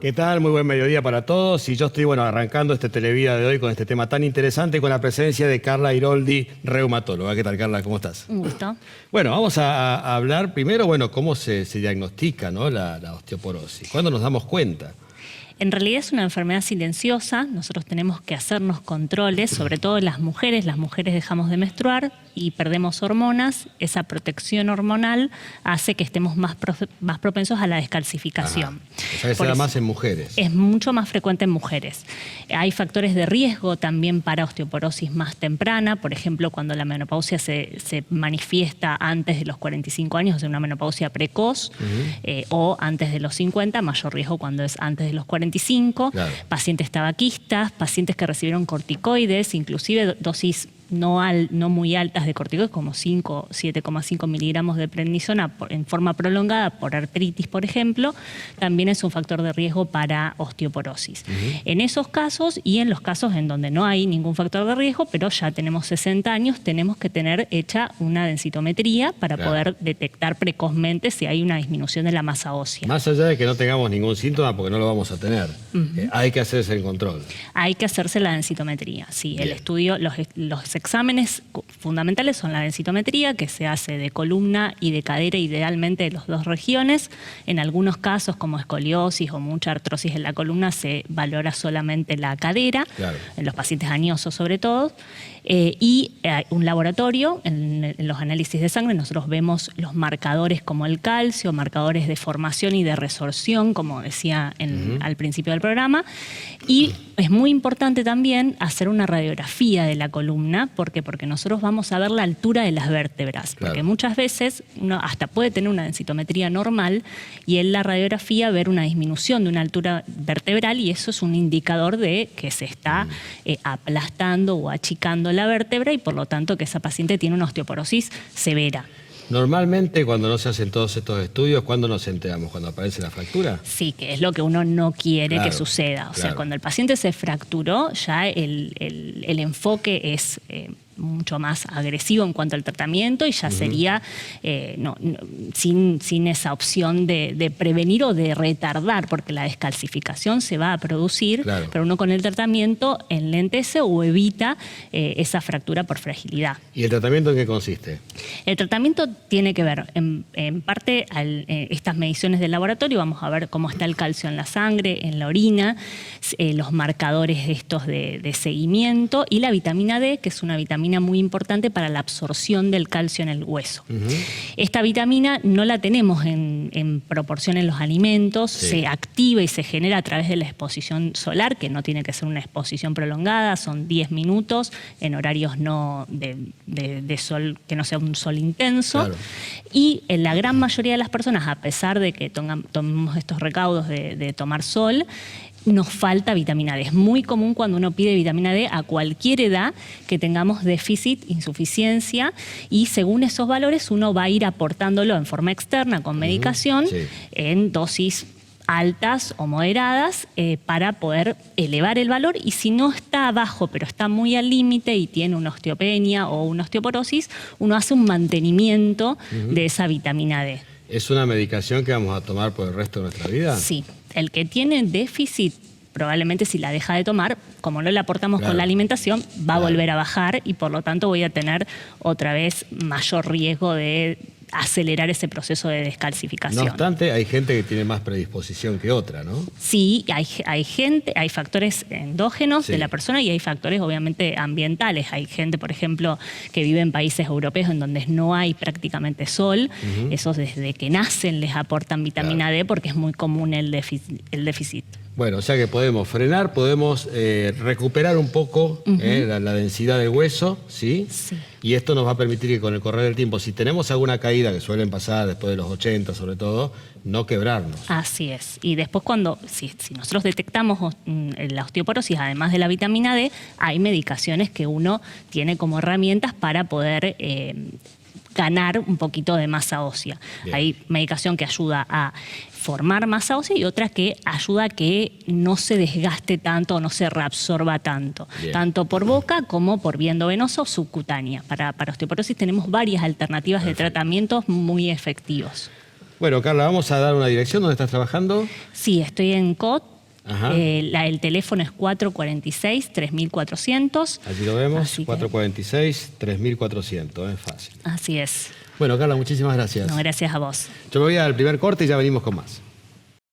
¿Qué tal? Muy buen mediodía para todos. Y yo estoy, arrancando este Televida de hoy con este tema tan interesante, con la presencia de Carla Iroldi, reumatóloga. ¿Qué tal, Carla? ¿Cómo estás? Un gusto. Bueno, vamos a hablar primero, cómo se diagnostica, ¿no? la osteoporosis. ¿Cuándo nos damos cuenta? En realidad es una enfermedad silenciosa. Nosotros tenemos que hacernos controles, sobre todo las mujeres. Las mujeres dejamos de menstruar y perdemos hormonas. Esa protección hormonal hace que estemos más propensos a la descalcificación. O sea, que se da más en mujeres. Es mucho más frecuente en mujeres. Hay factores de riesgo también para osteoporosis más temprana. Por ejemplo, cuando la menopausia se manifiesta antes de los 45 años, o sea, una menopausia precoz, o antes de los 50, mayor riesgo cuando es antes de los 45. Claro. Pacientes tabaquistas, pacientes que recibieron corticoides, inclusive dosis no muy altas de corticoides, como 7,5 miligramos de prednisona en forma prolongada por artritis, por ejemplo, también es un factor de riesgo para osteoporosis. En esos casos y en los casos en donde no hay ningún factor de riesgo, pero ya tenemos 60 años, tenemos que tener hecha una densitometría para poder detectar precozmente si hay una disminución de la masa ósea. Más allá de que no tengamos ningún síntoma, porque no lo vamos a tener, hay que hacerse el control. Hay que hacerse la densitometría, sí. Bien. El estudio, los exámenes fundamentales son la densitometría, que se hace de columna y de cadera, idealmente de las dos regiones. En algunos casos, como escoliosis o mucha artrosis en la columna, se valora solamente la cadera, en los pacientes añosos sobre todo. Y un laboratorio, en los análisis de sangre, nosotros vemos los marcadores como el calcio, marcadores de formación y de resorción, como decía al principio del programa. Y es muy importante también hacer una radiografía de la columna. ¿Por qué? Porque nosotros vamos a ver la altura de las vértebras. Porque muchas veces uno hasta puede tener una densitometría normal y en la radiografía ver una disminución de una altura vertebral, y eso es un indicador de que se está aplastando o achicando la vértebra y por lo tanto que esa paciente tiene una osteoporosis severa. Normalmente, cuando no se hacen todos estos estudios, ¿cuándo nos enteramos? ¿Cuando aparece la fractura? Sí, que es lo que uno no quiere que suceda. O sea, cuando el paciente se fracturó, ya el enfoque es mucho más agresivo en cuanto al tratamiento y ya sería sin esa opción de prevenir o de retardar, porque la descalcificación se va a producir, pero uno con el tratamiento enlentece o evita esa fractura por fragilidad. ¿Y el tratamiento en qué consiste? El tratamiento tiene que ver, en parte, estas mediciones del laboratorio. Vamos a ver cómo está el calcio en la sangre, en la orina, los marcadores estos de seguimiento, y la vitamina D, que es una vitamina muy importante para la absorción del calcio en el hueso. Esta vitamina no la tenemos en proporción en los alimentos, se activa y se genera a través de la exposición solar, que no tiene que ser una exposición prolongada, son 10 minutos en horarios de sol, que no sea un sol intenso. Y en la gran mayoría de las personas, a pesar de que tomemos estos recaudos de tomar sol, nos falta vitamina D. Es muy común cuando uno pide vitamina D a cualquier edad que tengamos déficit, insuficiencia, y según esos valores uno va a ir aportándolo en forma externa con medicación en dosis altas o moderadas para poder elevar el valor, y si no está bajo pero está muy al límite y tiene una osteopenia o una osteoporosis, uno hace un mantenimiento de esa vitamina D. ¿Es una medicación que vamos a tomar por el resto de nuestra vida? Sí. El que tiene déficit, probablemente si la deja de tomar, como no la aportamos con la alimentación, va a volver a bajar y por lo tanto voy a tener otra vez mayor riesgo de acelerar ese proceso de descalcificación. No obstante, hay gente que tiene más predisposición que otra, ¿no? Sí, hay factores endógenos de la persona y hay factores obviamente ambientales. Hay gente, por ejemplo, que vive en países europeos en donde no hay prácticamente sol. Esos desde que nacen les aportan vitamina D porque es muy común el déficit. Bueno, o sea que podemos frenar, podemos recuperar un poco la densidad del hueso, ¿sí? Y esto nos va a permitir que con el correr del tiempo, si tenemos alguna caída, que suelen pasar después de los 80 sobre todo, no quebrarnos. Así es. Y después si nosotros detectamos la osteoporosis, además de la vitamina D, hay medicaciones que uno tiene como herramientas para poder ganar un poquito de masa ósea. Hay medicación que ayuda a formar masa ósea y otra que ayuda a que no se desgaste tanto o no se reabsorba tanto, tanto por boca como por vía endovenosa o subcutánea. Para osteoporosis tenemos varias alternativas de tratamientos muy efectivos. Bueno, Carla, vamos a dar una dirección. ¿Dónde estás trabajando? Sí, estoy en COT. Ajá. El teléfono es 446-3400. Allí lo vemos, Así que- 446-3400, es fácil. Así es. Bueno, Carla, muchísimas gracias. No, gracias a vos. Yo me voy al primer corte y ya venimos con más.